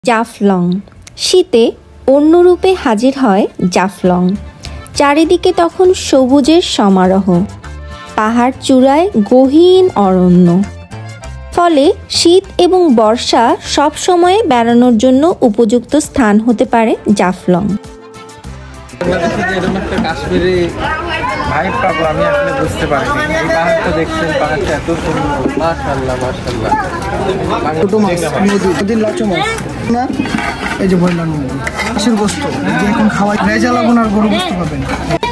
জাফলং শীতে অন্য রূপে হাজির হয় জাফলং। চারিদিকে তখন সবুজের সমারোহ, পাহাড় চূড়ায় গহীন অরণ্য। ফলে শীত এবং বর্ষা সব সময়ে বেড়ানোর জন্য উপযুক্ত স্থান হতে পারে জাফলং। কাশ্মীরি ভাইব পাবো আমি আসলে বুঝতে পারিনি। এই পাহাড়টা দেখছেন, পাহাড়টা এত সুন্দর, মাশাআল্লাহ মাশাআল্লাহ। নদীর লাচু মাছ না, এই যে বললাম হাঁসের গোস্ত, যে এখন খাওয়াই রেজা লাগুন আর গরু গোস্ত পাবেন।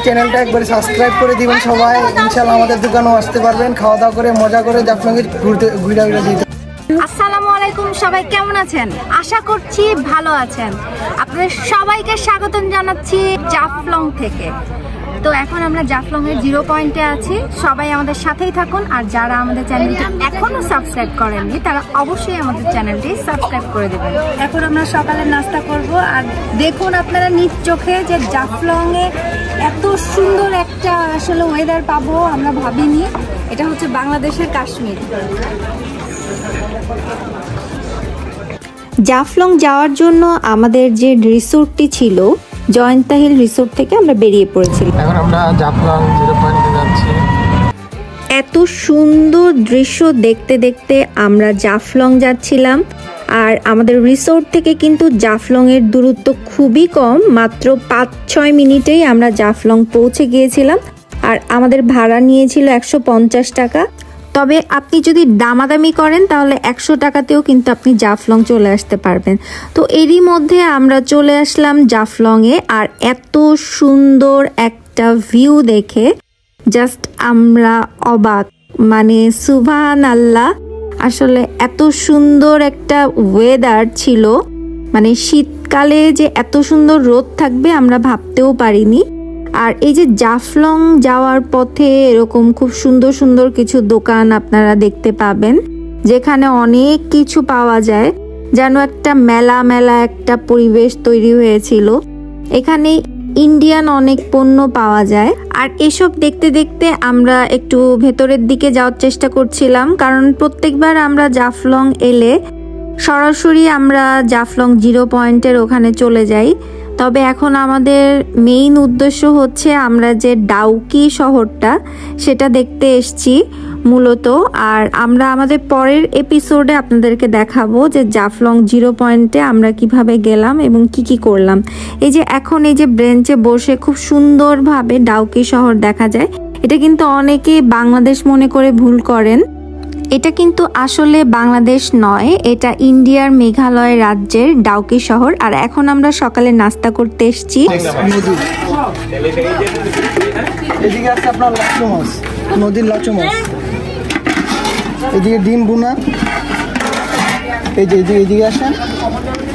চ্যানেলটা একবার সাবস্ক্রাইব করে দিবেন সবাই, ইনশাআল্লাহ আমাদের দোকানেও আসতে পারবেন, খাওয়া দাওয়া করে মজা করে জাফলংয়ে ঘুরে যেতে। আসসালামু আলাইকুম, সবাই কেমন আছেন? আশা করছি ভালো আছেন। আপনাদের সবাইকে স্বাগতম জানাচ্ছি জাফলং থেকে। তো এখন আমরা জাফলংয়ের 0 পয়েন্টে আছি। সবাই আমাদের সাথেই থাকুন, আর যারা আমাদের চ্যানেলটি এখনো সাবস্ক্রাইব করেননি তারা অবশ্যই আমাদের চ্যানেলটি সাবস্ক্রাইব করে দেবেন। এখন আমরা সকালে নাস্তা করব, আর দেখুন আপনারা নিজ চোখে যে জাফলংয়ে এত সুন্দর একটা আসলে ওয়েদার পাবো আমরা ভাবিনি। এটা হচ্ছে বাংলাদেশের কাশ্মীর। জাফলং যাওয়ার জন্য আমাদের যে রিসোর্টটি ছিল, জয়ন্তা হিল রিসোর্ট থেকে আমরা বেরিয়ে পড়েছিলাম। এখন আমরা জাফলং 0 পয়েন্টে যাচ্ছি। এত সুন্দর দৃশ্য দেখতে দেখতে আমরা জাফলং যাচ্ছিলাম। আর আমাদের রিসোর্ট থেকে কিন্তু জাফলংয়ের দূরত্ব খুবই কম, মাত্র 5-6 মিনিটেই আমরা জাফলং পৌঁছে গিয়েছিলাম। আর আমাদের ভাড়া নিয়েছিল 150 টাকা। তবে আপনি যদি দামাদামি করেন তাহলে 100 টাকাতেও কিন্তু আপনি জাফলং চলে আসতে পারবেন। তো এরই মধ্যে আমরা চলে আসলাম জাফলংয়ে, আর এত সুন্দর একটা ভিউ দেখে জাস্ট আমরা অবাক, মানে সুবহানাল্লাহ। আসলে এত সুন্দর একটা ওয়েদার ছিল, মানে শীতকালে যে এত সুন্দর রোদ থাকবে আমরা ভাবতেও পারিনি। আর এই যে জাফলং যাওয়ার পথে এরকম খুব সুন্দর সুন্দর কিছু দোকান আপনারা দেখতে পাবেন, যেখানে অনেক কিছু পাওয়া যায়, যেন একটা মেলা মেলা একটা পরিবেশ তৈরি হয়েছিল। এখানে ইন্ডিয়ান অনেক পণ্য পাওয়া যায়। আর এসব দেখতে দেখতে আমরা একটু ভেতরের দিকে যাওয়ার চেষ্টা করছিলাম, কারণ প্রত্যেকবার আমরা জাফলং এলে সরাসরি আমরা জাফলং 0 পয়েন্টের ওখানে চলে যাই। তবে এখন আমাদের মেইন উদ্দেশ্য হচ্ছে আমরা যে ডাউকি শহরটা সেটা দেখতে এসছি মূলত। আর আমরা আমাদের পরের এপিসোডে আপনাদেরকে দেখাবো যে জাফলং 0 পয়েন্টে আমরা কিভাবে গেলাম এবং কি করলাম। এই যে এখন এই যে বেঞ্চে বসে খুব সুন্দরভাবে ডাউকি শহর দেখা যায়। এটা কিন্তু অনেকেই বাংলাদেশ মনে করে ভুল করেন। এটা কিন্তু আসলে বাংলাদেশ নয়, এটা ইন্ডিয়ার মেঘালয় রাজ্যের ডাউকি শহর। আর এখন আমরা সকালে নাস্তা করতে এসেছি। এদিকে আছে আপনার লাচু মাছ, নদীর লাচু মাছ, এদিকে ডিম বুনা, এই যে এদিকে আসেন,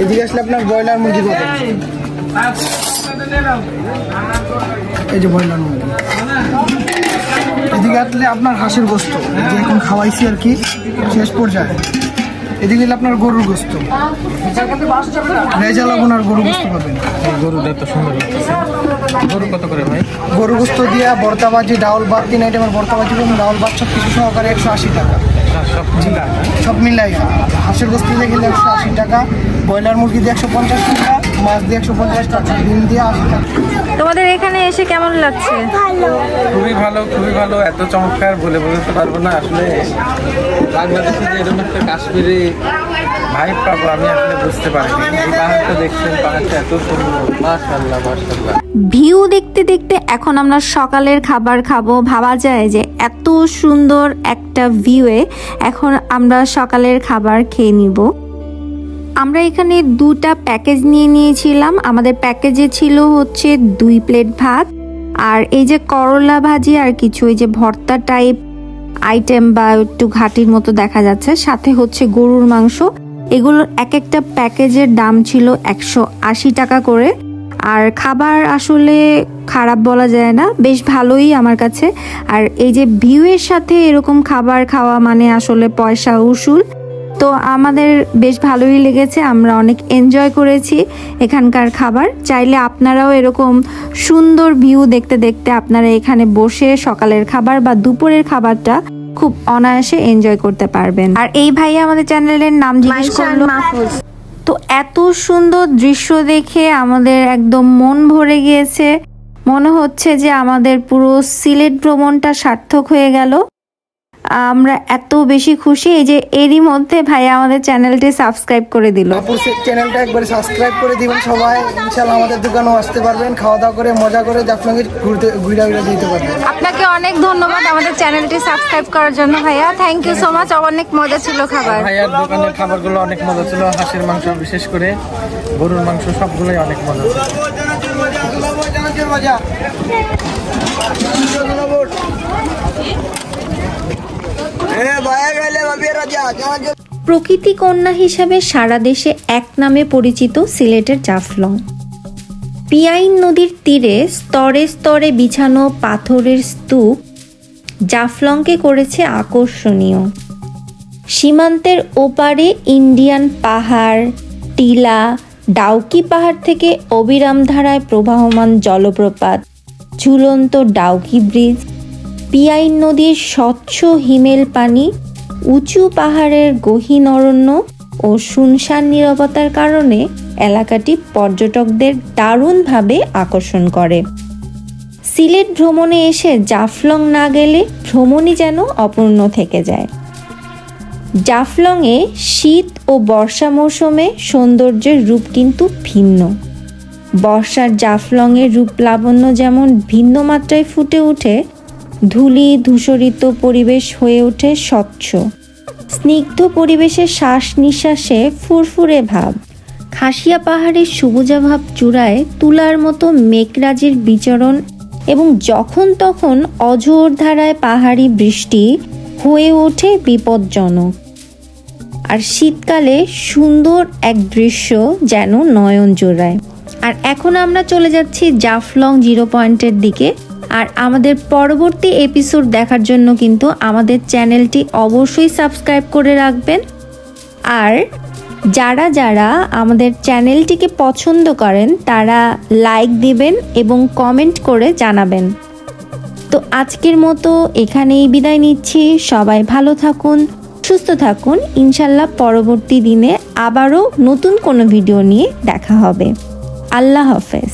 এদিকে আসলে আপনার ব্রয়লার মুরগি পাবেন। এই যে ব্রয়লার মুরগি, এদিকে আসলে আপনার হাঁসের গোস্ত, যে এখন খাওয়াইছি আর কি শেষ পর্যায়ে। এদিকে আপনার গরুর গোস্ত, রেজা লাগুন আর গরু গোস্ত পাবেন। গরুটা এত সুন্দর লাগতেছে। গরু কত করে ভাই? গরু গোস্ত দিয়া ভর্তাবাজি, ডাউল ভাত, 3 আইটেমের ভর্তাবাজি এবং ডাউল ভাত সব কিছু সহকারে 180 টাকা। সব মিলাই হাঁসের গোস্ত দিয়ে গেলে 180 টাকা, ব্রয়লার মুরগি দিয়ে 150 টাকা, মাছ দিয়ে 150 টাকা, ডিম দিয়ে 80 টাকা। তোমাদের এখানে এসে কেমন লাগছে? খুবই ভালো, খুবই ভালো। এত চমৎকার বলে বলতে পারবো না। আসলে বাংলাদেশে যে এরকম একটা কাশ্মীরি ভাইব পাবো আমি আসলে বুঝতে পারিনি। এই পাহাড়টা দেখছেন, পাহাড়টা এত সুন্দর, মাশাআল্লাহ মাশাআল্লাহ। ভিউ দেখতে দেখতে এখন আমরা সকালের খাবার খাবো। ভাবা যায় যে এত সুন্দর একটা ভিউয়ে এখন আমরা সকালের খাবার খেয়ে নিব। আমরা এখানে 2টা প্যাকেজ নিয়েছিলাম। আমাদের প্যাকেজে ছিল হচ্ছে 2 প্লেট ভাত, আর এই যে করলা ভাজি আর কিছু এই যে ভর্তা টাইপ আইটেম বা একটু ঘাটির মতো দেখা যাচ্ছে, সাথে হচ্ছে গরুর মাংস। এগুলোর এক একটা প্যাকেজের দাম ছিল 180 টাকা করে। আর খাবার আসলে খারাপ বলা যায় না, বেশ ভালোই আমার কাছে। আর এই যে ভিউয়ের সাথে এরকম খাবার খাওয়া মানে আসলে পয়সা উসুল। তো আমাদের বেশ ভালোই লেগেছে, আমরা অনেক এনজয় করেছি এখানকার খাবার। চাইলে আপনারাও এরকম সুন্দর ভিউ দেখতে দেখতে আপনারা এখানে বসে সকালের খাবার বা দুপুরের খাবারটা খুব অনায়াসে এনজয় করতে পারবেন। আর এই ভাইয়া আমাদের চ্যানেলের নাম জিজ্ঞেস করলো, তো এত সুন্দর দৃশ্য দেখে আমাদের একদম মন ভরে গিয়েছে, মনে হচ্ছে যে আমাদের পুরো সিলেট ভ্রমণটা সার্থক হয়ে গেল। আমরা এত বেশি খুশি, এই যে এরই মধ্যে ভাইয়া আমাদের চ্যানেলটি সাবস্ক্রাইব করে দিল। আপুর চ্যানেলটা একবার সাবস্ক্রাইব করে দিবেন সবাই, ইনশাআল্লাহ আমাদের দোকানেও আসতে পারবেন, খাওয়া দাওয়া করে মজা করে জাফলং এ ঘুরে যেতে পারবেন। আপনাকে অনেক ধন্যবাদ আমাদের চ্যানেলটি সাবস্ক্রাইব করার জন্য ভাইয়া, থ্যাংক ইউ সো মাচ। অনেক মজা ছিল খাবার। ভাইয়ার দোকানের খাবারগুলো অনেক মজা ছিল, হাঁসের মাংস বিশেষ করে, গরুর মাংস সবগুলোই অনেক মজা ছিল। প্রকৃতি কন্যা হিসাবে সারা দেশে এক নামে পরিচিত সিলেটের জাফলং। পিয়াইন নদীর তীরে স্তরে স্তরে বিছানো পাথরের স্তূপ জাফলংকে করেছে আকর্ষণীয়। সীমান্তের ওপারে ইন্ডিয়ান পাহাড়, টিলা, ডাউকি পাহাড় থেকে অবিরাম ধারায় প্রবাহমান জলপ্রপাত, ঝুলন্ত ডাউকি ব্রিজ, পিয়াইন নদীর স্বচ্ছ হিমেল পানি, উঁচু পাহাড়ের গহীন অরণ্য ও শুনশান নীরবতার কারণে এলাকাটি পর্যটকদের দারুণভাবে আকর্ষণ করে। সিলেট ভ্রমণে এসে জাফলং না গেলে ভ্রমণই যেন অপূর্ণ থেকে যায়। জাফলংয়ে শীত ও বর্ষা মৌসুমে সৌন্দর্যের রূপ কিন্তু ভিন্ন। বর্ষার জাফলংয়ের রূপ লাবণ্য যেমন ভিন্ন মাত্রায় ফুটে ওঠে, ধূলি ধূসরিত পরিবেশ হয়ে ওঠে স্বচ্ছ, স্নিগ্ধ পরিবেশে শ্বাস নিঃশ্বাসে ফুরফুরে ভাব। খাসিয়া পাহাড়ের সবুজাভাব চূড়ায় তুলার মতো মেঘরাজির বিচরণ এবং যখন তখন অঝোর ধারায় পাহাড়ি বৃষ্টি হয়ে ওঠে বিপজ্জনক। আর শীতকালে সুন্দর এক দৃশ্য যেন নয়ন জোড়ায়। আর এখন আমরা চলে যাচ্ছি জাফলং 0 পয়েন্টের দিকে। আর আমাদের পরবর্তী এপিসোড দেখার জন্য কিন্তু আমাদের চ্যানেলটি অবশ্যই সাবস্ক্রাইব করে রাখবেন। আর যারা যারা আমাদের চ্যানেলটিকে পছন্দ করেন তারা লাইক দিবেন এবং কমেন্ট করে জানাবেন। তো আজকের মতো এখানেই বিদায় নিচ্ছি। সবাই ভালো থাকুন, সুস্থ থাকুন। ইনশাল্লাহ পরবর্তী দিনে আবারও নতুন কোনো ভিডিও নিয়ে দেখা হবে। আল্লাহ হাফেজ।